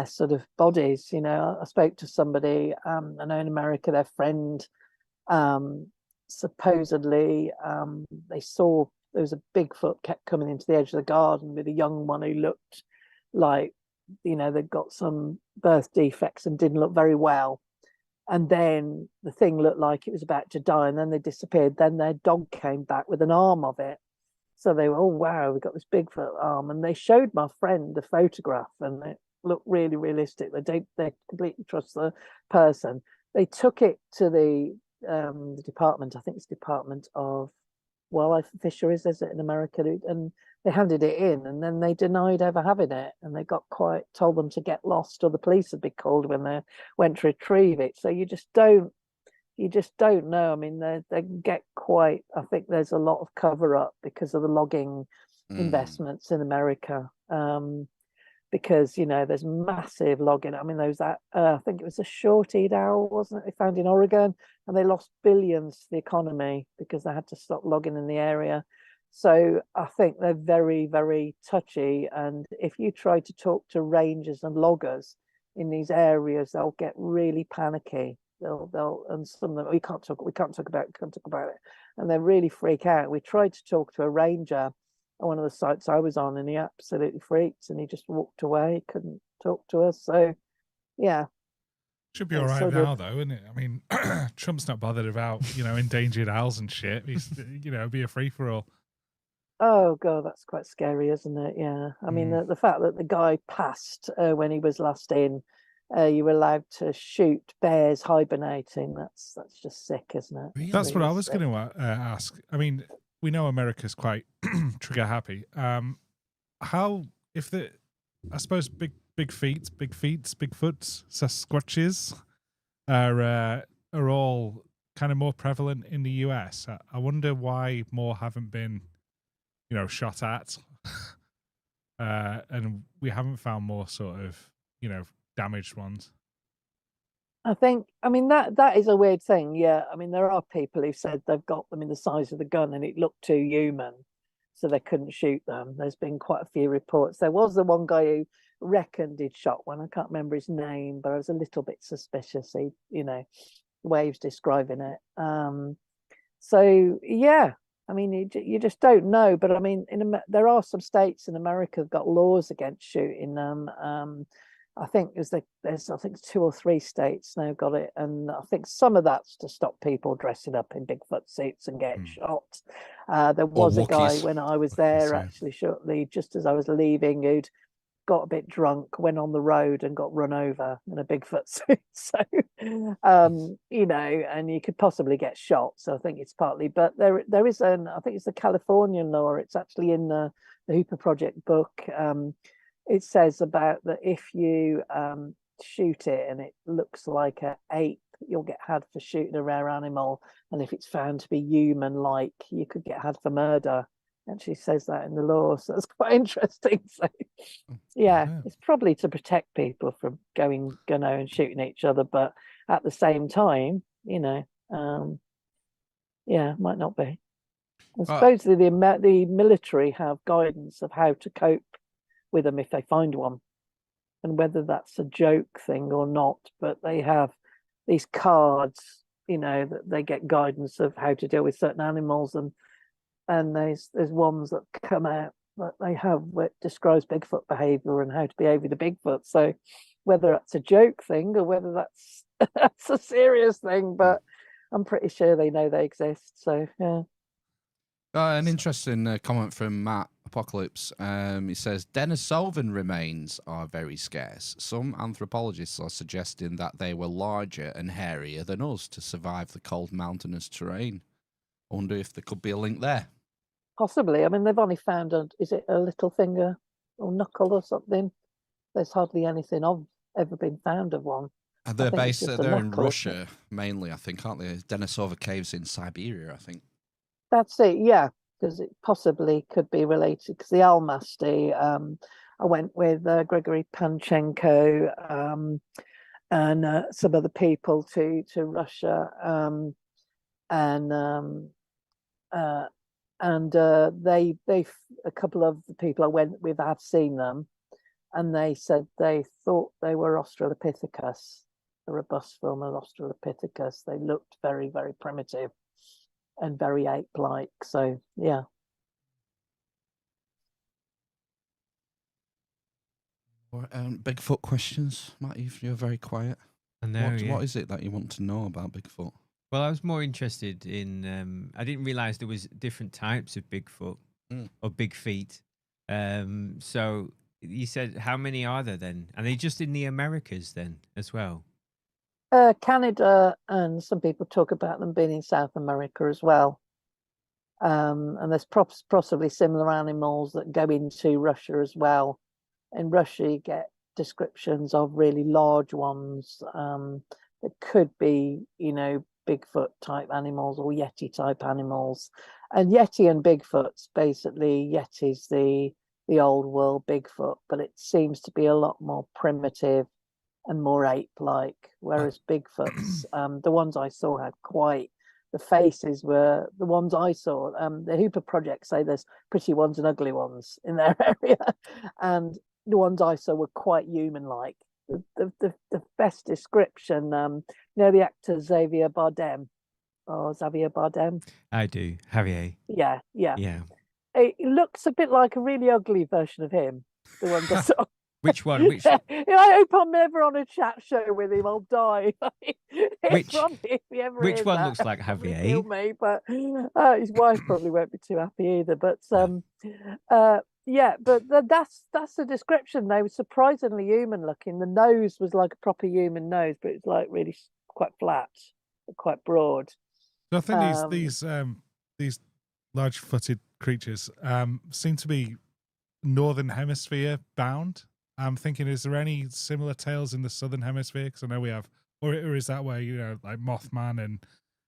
sort of bodies. I spoke to somebody I know in America, their friend supposedly they saw there was a Bigfoot kept coming into the edge of the garden with a young one who looked like they'd got some birth defects and didn't look very well. And then the thing looked like it was about to die, and then they disappeared. Then their dog came back with an arm of it. So they were, oh, wow, we got this Bigfoot arm. And they showed my friend the photograph, and it looked really realistic. They completely trust the person. They took it to the department, I think it's Department of Wildlife and Fisheries, is it in America? And they handed it in, and then they denied ever having it, and they told them to get lost, or the police would be called when they went to retrieve it. So you just don't know. I mean, they get quite. I think there's a lot of cover up because of the logging investments in America. Because there's massive logging. I mean, there was that I think it was a short-eared owl, wasn't it? They found in Oregon, and they lost billions to the economy because they had to stop logging in the area. So I think they're very, very touchy. And if you try to talk to rangers and loggers in these areas, they'll get really panicky. They'll and some of them we can't talk about it, and they really freak out. We tried to talk to a ranger at one of the sites I was on, and he absolutely freaked, and he just walked away, couldn't talk to us. So yeah, should be all right now, though, isn't it? I mean, Trump's not bothered about endangered owls and shit. He's be a free for all. Oh god, that's quite scary, isn't it? Yeah, I mean the fact that the guy passed when he was last in, you were allowed to shoot bears hibernating. That's just sick, isn't it? Really? That's what I was going to ask. I mean, we know America's quite trigger happy. How if I suppose Bigfoots, Sasquatches are all kind of more prevalent in the US. I wonder why more haven't been, shot at, and we haven't found more sort of, damaged ones. I mean that is a weird thing. Yeah, I mean there are people who said they've got them in the size of the gun and it looked too human, so they couldn't shoot them. There's been quite a few reports. There was the one guy who reckoned he'd shot one. I can't remember his name, but I was a little bit suspicious. He, the way he was describing it. So yeah, I mean you just don't know. But I mean, there are some states in America that got laws against shooting them. I think there's 2 or 3 states now got it, and I think some of that's to stop people dressing up in Bigfoot suits and getting shot. There was a guy when I was there actually shortly, just as I was leaving, who'd got a bit drunk, went on the road and got run over in a Bigfoot suit. So, and you could possibly get shot. So I think it's partly, but there is I think it's the Californian law. It's actually in the Hooper Project book. It says about that if you shoot it and it looks like an ape, you'll get had for shooting a rare animal. And if it's found to be human-like, you could get had for murder. Actually says that in the law, so that's quite interesting. So yeah, it's probably to protect people from going gunno and shooting each other, but at the same time, might not be. And supposedly the military have guidance of how to cope with them if they find one. and whether that's a joke thing or not, but they have these cards, that they get guidance of how to deal with certain animals, and there's ones that come out that they have that describes Bigfoot behavior and how to behave with a Bigfoot. So whether that's a joke thing or whether that's that's a serious thing, but I'm pretty sure they know they exist. So yeah. An interesting comment from Matt Apocalypse. He says Denisovan remains are very scarce. Some anthropologists are suggesting that they were larger and hairier than us to survive the cold mountainous terrain. I wonder if there could be a link there. Possibly. I mean, they've only found is it a little finger or knuckle or something? There's hardly anything ever been found of one. They're based. They're in Russia mainly, I think, aren't they? Denisova caves in Siberia, I think. That's it, yeah, because it possibly could be related. Because the Almasty, I went with Gregory Panchenko and some other people to Russia, and they a couple of the people I went with have seen them, and they said they thought they were Australopithecus, a robust form of Australopithecus. They looked very, very primitive and very ape-like. So yeah. Bigfoot questions, Matt. You're very quiet. I know. What is it that you want to know about Bigfoot? Well, I was more interested in. I didn't realize there was different types of Bigfoot or big feet. So you said, how many are there then? Are they just in the Americas then as well? Canada, and some people talk about them being in South America as well. And there's possibly similar animals that go into Russia as well. In Russia, you get descriptions of really large ones that could be, Bigfoot type animals or Yeti type animals. And Yeti and Bigfoot's basically, Yeti's the old world Bigfoot, but it seems to be a lot more primitive and more ape-like, whereas Bigfoot's, the ones I saw had quite, the faces were, the ones I saw, the Hooper Project say there's pretty ones and ugly ones in their area, and the ones I saw were quite human-like. The best description, the actor Xavier Bardem. I do. Javier. Yeah. Yeah. It looks a bit like a really ugly version of him, the ones I saw. Which one? Which? I hope I'm never on a chat show with him. I'll die. Which one that, looks like Javier? Kill me, but his wife probably won't be too happy either. But yeah, but that's the description. They were surprisingly human looking. The nose was like a proper human nose, but it's like really quite flat, quite broad. So I think these large-footed creatures seem to be northern hemisphere bound. I'm thinking, is there any similar tales in the southern hemisphere? Because I know we have, or is that where like Mothman and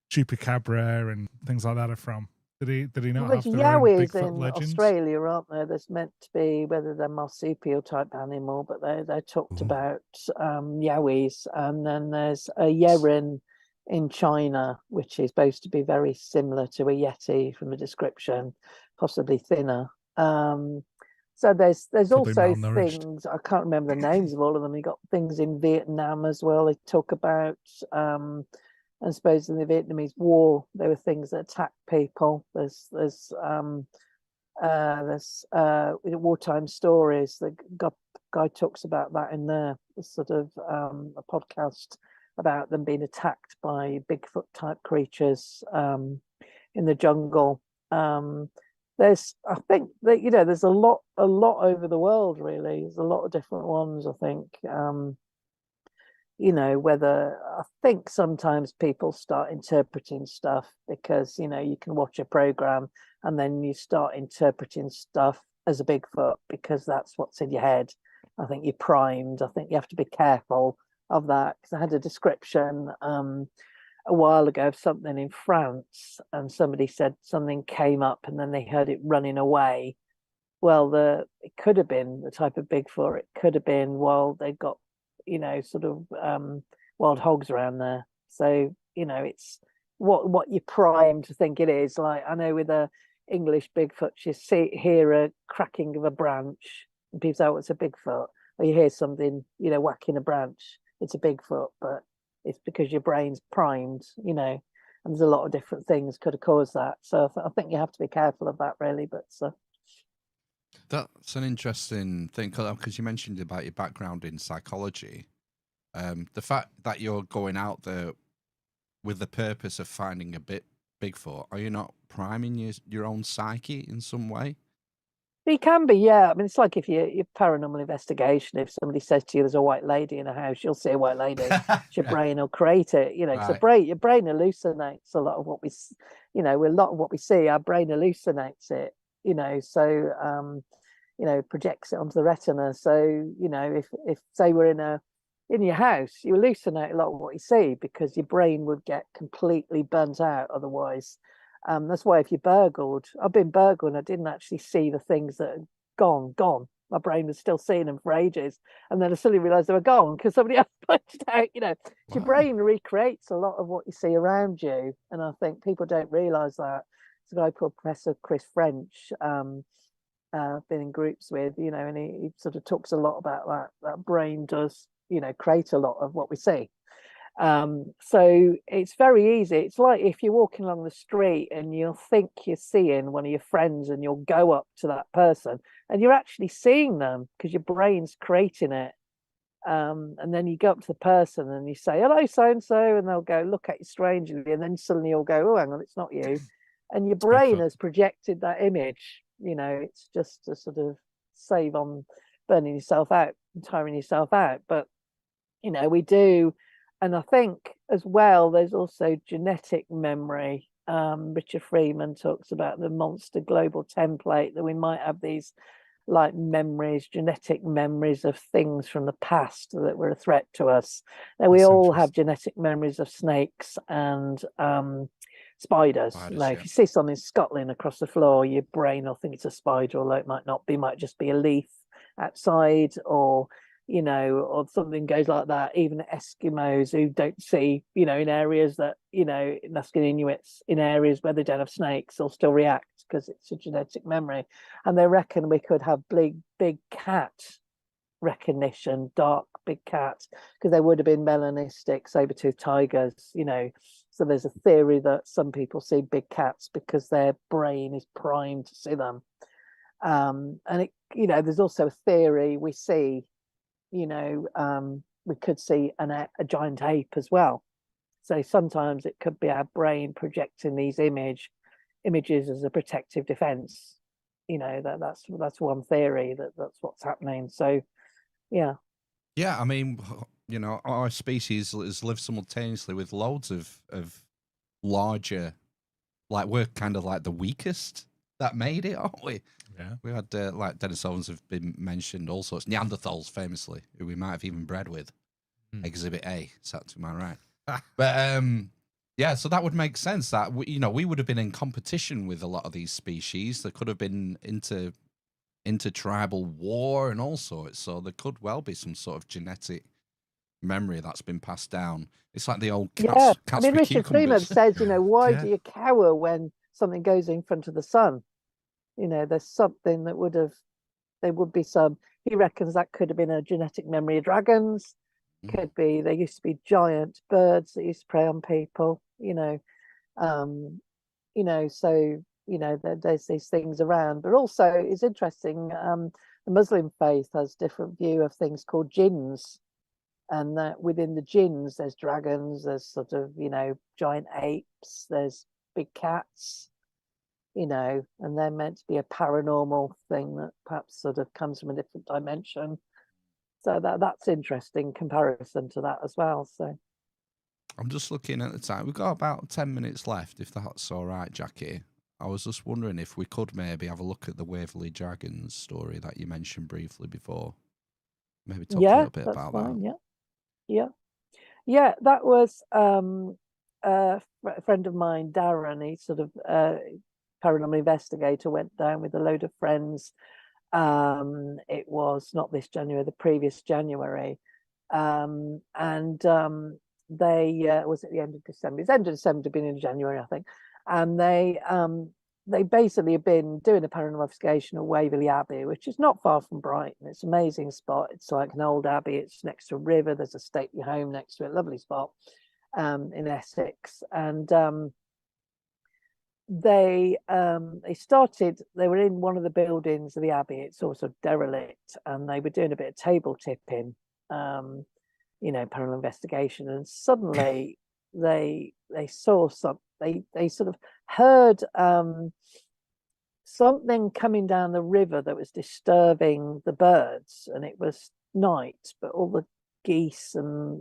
Chupacabra and things like that are from? Did he not have their own Bigfoot in legends? Australia, aren't there? There's meant to be, whether they're marsupial type animal, but they talked about Yowies, and then there's a Yeren in China, which is supposed to be very similar to a Yeti from the description, possibly thinner. So there's Probably also malnourished. things, I can't remember the names of all of them. You got things in Vietnam as well. They talk about, I suppose in the Vietnamese War, there were things that attacked people. There's wartime stories. The guy talks about that in there. There's sort of a podcast about them being attacked by Bigfoot type creatures in the jungle. I think that there's a lot over the world. Really, there's a lot of different ones. I think whether I think sometimes people start interpreting stuff because you can watch a program and then you start interpreting stuff as a Bigfoot because that's what's in your head. I think you're primed. I think you have to be careful of that, because I had a description a while ago of something in France, and somebody said something came up and then they heard it running away. Well, it could have been the type of Bigfoot. It could have been, well, they got sort of wild hogs around there. So it's what you're primed to think it is. Like, I know with a English Bigfoot, you hear a cracking of a branch and people say, oh, it's a Bigfoot. or you hear something, whacking a branch, it's a Bigfoot, but it's because your brain's primed, and there's a lot of different things could have caused that. So I think you have to be careful of that, really. But that's an interesting thing, because you mentioned about your background in psychology. The fact that you're going out there with the purpose of finding a Bigfoot, are you not priming your own psyche in some way? it can be, yeah. I mean, it's like if you're paranormal investigation, if somebody says to you there's a white lady in a house, you'll see a white lady. Your brain will create it, because your brain hallucinates a lot of what we, a lot of what we see, our brain hallucinates it, so projects it onto the retina. So, if say we're in your house, you hallucinate a lot of what you see because your brain would get completely burnt out otherwise. That's why if you burgled, I've been burgled and I didn't actually see the things that had gone. My brain was still seeing them for ages. And then I suddenly realized they were gone because somebody else punched out, Wow. Your brain recreates a lot of what you see around you. And I think people don't realize that. It's a guy called Professor Chris French, I've been in groups with, and he sort of talks a lot about that brain does, create a lot of what we see. So it's very easy. It's like if you're walking along the street and you'll think you're seeing one of your friends and you'll go up to that person and you're actually seeing them because your brain's creating it. And then you go up to the person and you say, hello, so-and-so, and they'll go look at you strangely. And then suddenly you'll go, oh, hang on, it's not you. And your brain has projected that image. It's just to sort of save on burning yourself out and tiring yourself out. But, we do. And I think as well, there's also genetic memory. Richard Freeman talks about the monster global template, that we might have these like memories, genetic memories of things from the past that were a threat to us. Now, we all have genetic memories of snakes and spiders. Like if you see something scuttling across the floor, your brain will think it's a spider, although it might not be, might just be a leaf outside, or or something goes like that. Even Eskimos who don't see, in areas that, Alaskan Inuits in areas where they don't have snakes, will still react because it's a genetic memory. And they reckon we could have big cat recognition, dark big cat, because they would have been melanistic saber-toothed tigers, So there's a theory that some people see big cats because their brain is primed to see them. And it, there's also a theory we see, we could see a giant ape as well. So sometimes it could be our brain projecting these images as a protective defense. That's one theory, that's what's happening. So yeah. I mean, our species has lived simultaneously with loads of larger, like we're kind of like the weakest that made it, aren't we? Yeah. We had like Denisovans have been mentioned, all sorts. Neanderthals, famously, who we might have even bred with. Exhibit A, sat to my right. But so that would make sense. That we would have been in competition with a lot of these species. There could have been into tribal war and all sorts. So there could well be some sort of genetic memory that's been passed down. It's like the old cats. I mean, Richard Freeman says, why do you cower when something goes in front of the sun? There's something that there would be some, he reckons that could have been a genetic memory of dragons. Could be, there used to be giant birds that used to prey on people, so, there's these things around. But also it's interesting, the Muslim faith has different view of things called jinns, and that within the jinns there's dragons, there's sort of, giant apes, there's big cats, and they're meant to be a paranormal thing that perhaps sort of comes from a different dimension. So that's interesting comparison to that as well. So I'm just looking at the time. We've got about 10 minutes left, if that's all right, Jackie. I was just wondering if we could maybe have a look at the Waverly Dragons story that you mentioned briefly before. Maybe talk a little bit about that. Yeah, that was a friend of mine, Darren. He sort of paranormal investigator, went down with a load of friends. It was not this January, the previous January, and they was at the end of December. It's end of December, beginning of January, I think, and they they basically have been doing a paranormal investigation at Waverly Abbey, which is not far from Brighton. It's an amazing spot. It's like an old abbey. It's next to a river. There's a stately home next to it. Lovely spot in Essex. And they were in one of the buildings of the abbey. It's also derelict, and they were doing a bit of table tipping, paranormal investigation. And suddenly they saw something. They sort of heard something coming down the river that was disturbing the birds, and it was night, but all the geese and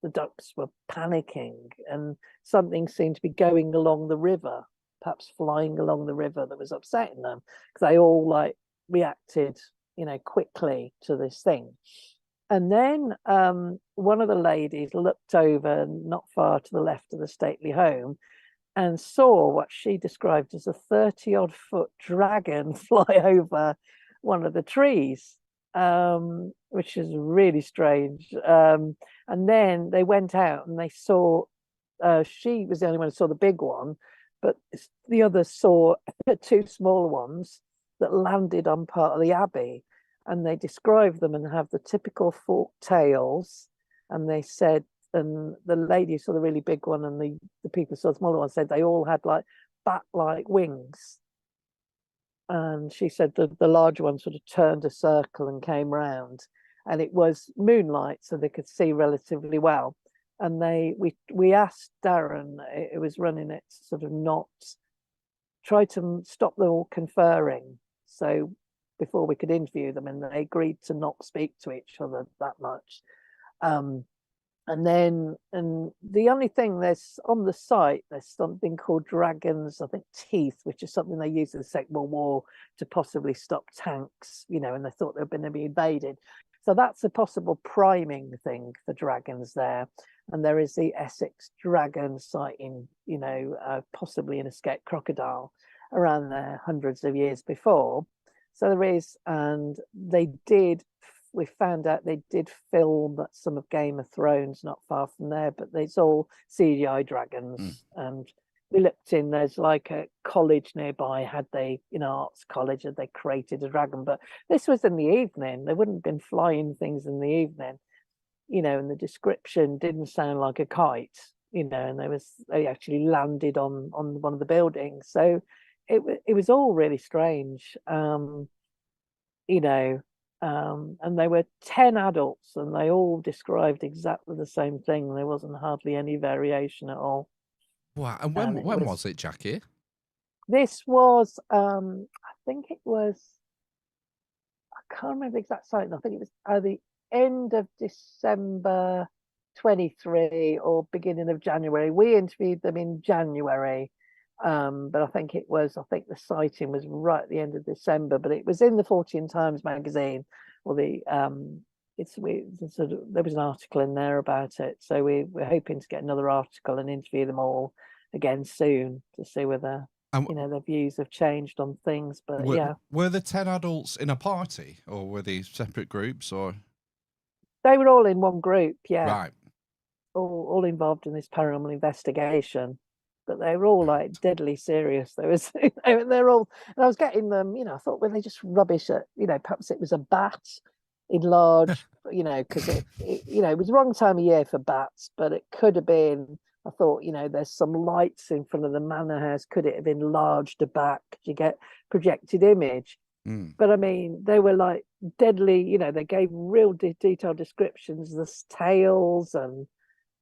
the ducks were panicking, and something seemed to be going along the river, perhaps flying along the river, that was upsetting them, because they all like reacted, quickly to this thing. And then one of the ladies looked over not far to the left of the stately home and saw what she described as a 30-odd foot dragon fly over one of the trees, which is really strange. And then they went out and they saw, she was the only one who saw the big one, but the others saw two smaller ones that landed on part of the abbey. And they described them and have the typical forked tails. And they said, and the lady saw the really big one, and the people saw the smaller one, said they all had like bat-like wings. And she said the larger one sort of turned a circle and came round, and it was moonlight, so they could see relatively well. And we asked Darren, it was running it, sort of not try to stop them all conferring, so before we could interview them, and they agreed to not speak to each other that much. And the only thing, there's on the site, there's something called dragons, I think, teeth, which is something they used in the Second World War to possibly stop tanks, and they thought they were going to be invaded. So that's a possible priming thing for dragons there. And there is the Essex dragon sighting, possibly an escaped crocodile around there hundreds of years before. So there is, and we found out they did film some of Game of Thrones not far from there, but it's all CGI dragons. And we looked in, there's like a college nearby, arts college, had they created a dragon, but this was in the evening. They wouldn't have been flying things in the evening, and the description didn't sound like a kite, and they actually landed on one of the buildings. So it was all really strange, and there were 10 adults, and they all described exactly the same thing. There wasn't hardly any variation at all. Wow. And when was it, Jackie? This was, I think it was, I can't remember the exact site. I think it was at the end of December 23 or beginning of January. We interviewed them in January. But I think the sighting was right at the end of December, but it was in the Fortean Times magazine, or there was an article in there about it. So we're hoping to get another article and interview them all again soon to see whether their views have changed on things. But were the 10 adults in a party, or were they separate groups, or they were all in one group? Yeah, right, all involved in this paranormal investigation. But they were all like deadly serious. They're all, and I was getting them, I thought, were they just rubbish at, perhaps it was a bat in large, because it was the wrong time of year for bats, but it could have been, I thought, there's some lights in front of the manor house. Could it have enlarged the bat? Could you get projected image? But I mean, they were like deadly, they gave real detailed descriptions, the tails, and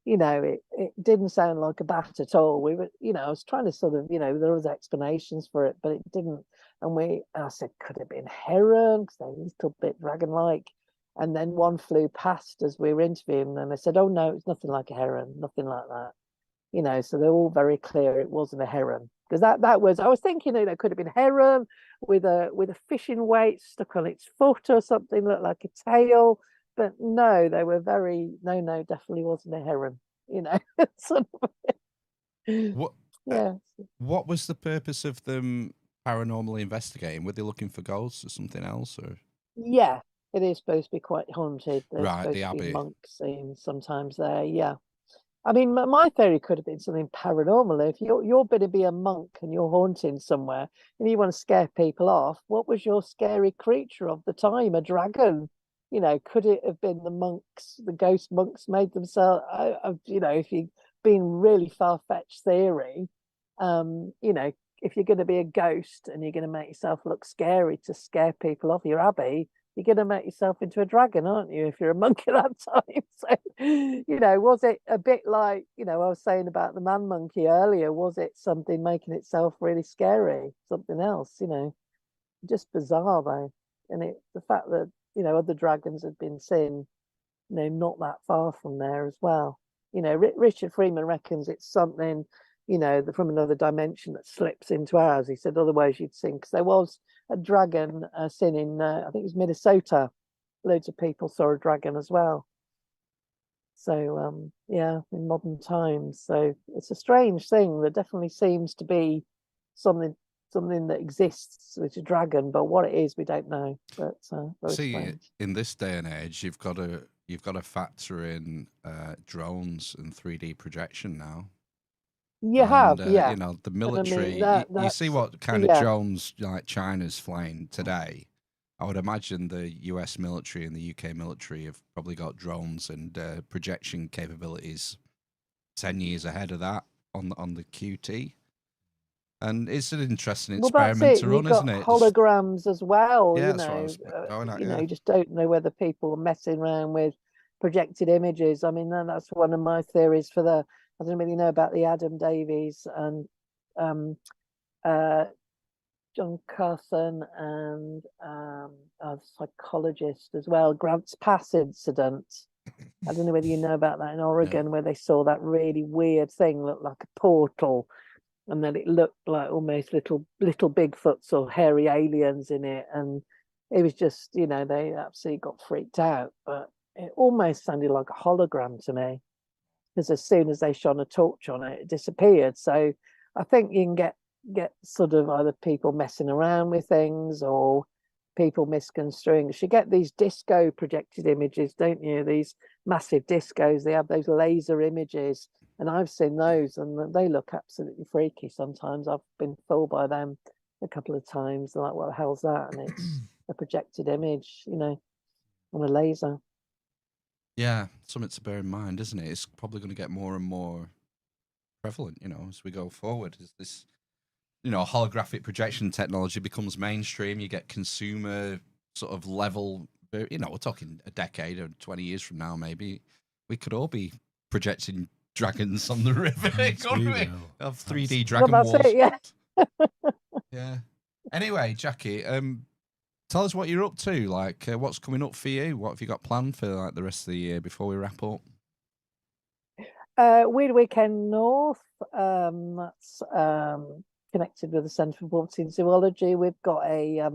it didn't sound like a bat at all. We were, I was trying to sort of, there was explanations for it, but it didn't. And I said, could it have been heron? Because they're a little bit dragon-like. And then one flew past as we were interviewing them. I said, oh no, it's nothing like a heron, nothing like that. So they're all very clear it wasn't a heron. Because that was, I was thinking, it could have been heron with a fishing weight stuck on its foot or something, looked like a tail. But no, they were no, definitely wasn't a heron, What was the purpose of them paranormally investigating? Were they looking for ghosts or something else? Or yeah, it is supposed to be quite haunted. There's right, supposed the to Abbey. be monks seen sometimes there, yeah. I mean, my theory could have been something paranormal. If you're going to be a monk and you're haunting somewhere and you want to scare people off, what was your scary creature of the time? A dragon? You know, could it have been the monks, the ghost monks made themselves? You know, if you've been really far-fetched theory, you know, if you're going to be a ghost and you're going to make yourself look scary to scare people off your abbey, you're going to make yourself into a dragon, aren't you, if you're a monk at that time? So, you know, was it a bit like, you know, I was saying about the man monkey earlier, was it something making itself really scary? Something else, you know, just bizarre though. And the fact that, you know, other dragons had been seen, you know, not that far from there as well. You know, Richard Freeman reckons it's something, you know, from another dimension that slips into ours. He said otherwise you'd seen, because there was a dragon seen in, I think it was Minnesota. Loads of people saw a dragon as well. So, yeah, in modern times. So it's a strange thing. There definitely seems to be something that exists with a dragon, but what it is, we don't know. But see, strange. In this day and age, you've got to factor in drones and 3D projection now. You have, yeah. You know, the military. I mean, you see what kind of drones like China's flying today. I would imagine the US military and the UK military have probably got drones and projection capabilities 10 years ahead of that on the QT. And it's an interesting experiment to run, isn't it? Holograms as well. Yeah, you know, you just don't know whether people are messing around with projected images. I mean, that's one of my theories for the. I don't really know about the Adam Davies and John Carson and a psychologist as well, Grant's Pass incident. I don't know whether you know about that in Oregon, where they saw that really weird thing look like a portal, and then it looked like almost little Bigfoots or hairy aliens in it, and it was just, you know, they absolutely got freaked out. But it almost sounded like a hologram to me, because as soon as they shone a torch on it, it disappeared. So I think you can get sort of either people messing around with things or people misconstruing. You get these disco projected images, don't you? These massive discos, they have those laser images, and I've seen those and they look absolutely freaky sometimes. I've been fooled by them a couple of times. They're like, what the hell's that? And it's a projected image, you know, on a laser. Yeah, something to bear in mind, isn't it? It's probably going to get more and more prevalent, you know, as we go forward. As this, you know, holographic projection technology becomes mainstream, you get consumer sort of level, you know, we're talking a decade or 20 years from now, maybe we could all be projecting dragons on the river. Couldn't we? Have 3D dragon walls. It, yeah. Yeah. Anyway, Jackie, tell us what you're up to. Like, what's coming up for you? What have you got planned for like the rest of the year before we wrap up? Weird Weekend North. That's connected with the Centre for Vaulting Zoology. We've got a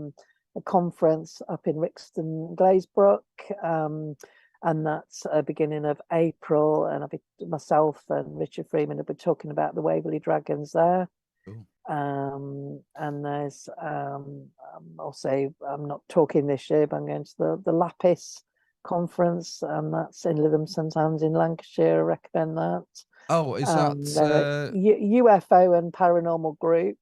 conference up in Rixton, Glazebrook, and that's beginning of April. And I'll be myself and Richard Freeman will be talking about the Waverly Dragons there. Cool. And there's also, I'm not talking this year, but I'm going to the Lapis conference, and that's in Lytham St Anne's in Lancashire. I recommend that. Oh, is that UFO and paranormal group?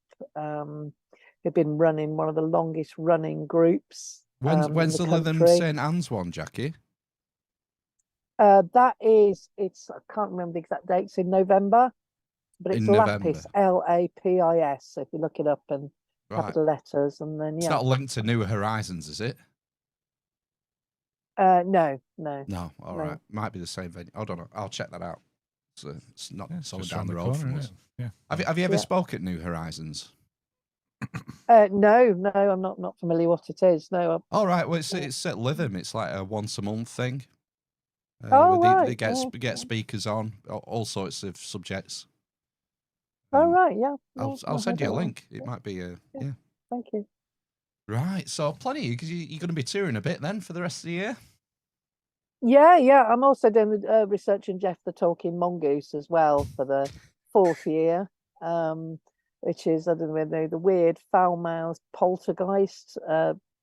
They've been running one of the longest running groups. When's the Lytham St Anne's one, Jackie? That is, I can't remember the exact dates, in November, but it's Lapis, LAPIS. So if you look it up and capital letters, and then it's not linked to New Horizons, is it? No. All right, might be the same venue. I don't know. I'll check that out. So it's not so down the road from us. Yeah. Have you ever spoke at New Horizons? No, I'm not familiar what it is. No. All right. Well, it's at Lytham. It's like a once a month thing. Right. They get speakers on all sorts of subjects. Right. Yeah. I'll send you a link. It might be yeah. Thank you. Right. So plenty, because you're going to be touring a bit then for the rest of the year. Yeah. I'm also doing researching Jeff the Talking Mongoose as well for the 4th year, which is, I don't know, the weird foul-mouthed poltergeist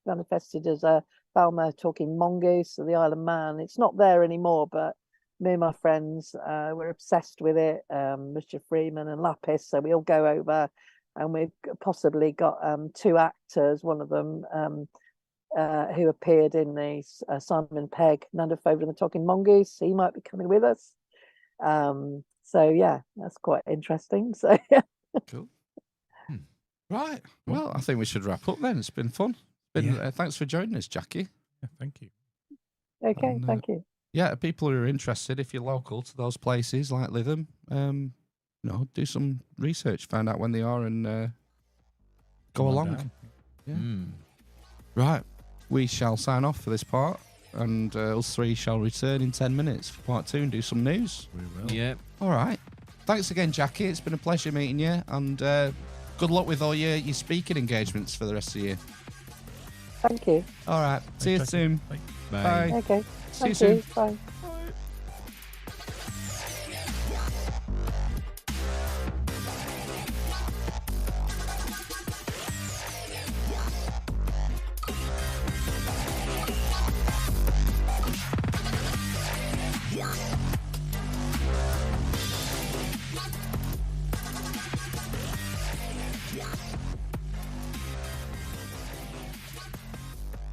manifested as a foul-mouthed talking mongoose of the Isle of Man. It's not there anymore, but me and my friends we're obsessed with it. Mr. Freeman and Lapis, so we all go over, and we've possibly got 2 actors. One of them who appeared in the Simon Pegg Nando Favour and the Talking Mongoose. He might be coming with us. So yeah, that's quite interesting. So cool. Right. Well, I think we should wrap up then. It's been fun. Thanks for joining us, Jackie. Yeah, thank you. Okay, And, thank you. Yeah, people who are interested, if you're local to those places like Lytham, do some research, find out when they are, and go along. Yeah. Right. We shall sign off for this part, and us 3 shall return in 10 minutes for part 2 and do some news. We will. Yeah. All right. Thanks again, Jackie. It's been a pleasure meeting you, and good luck with all your speaking engagements for the rest of the year. Thank you. All right. See you soon. Bye. Bye. Okay. See you Thank you. soon. Bye.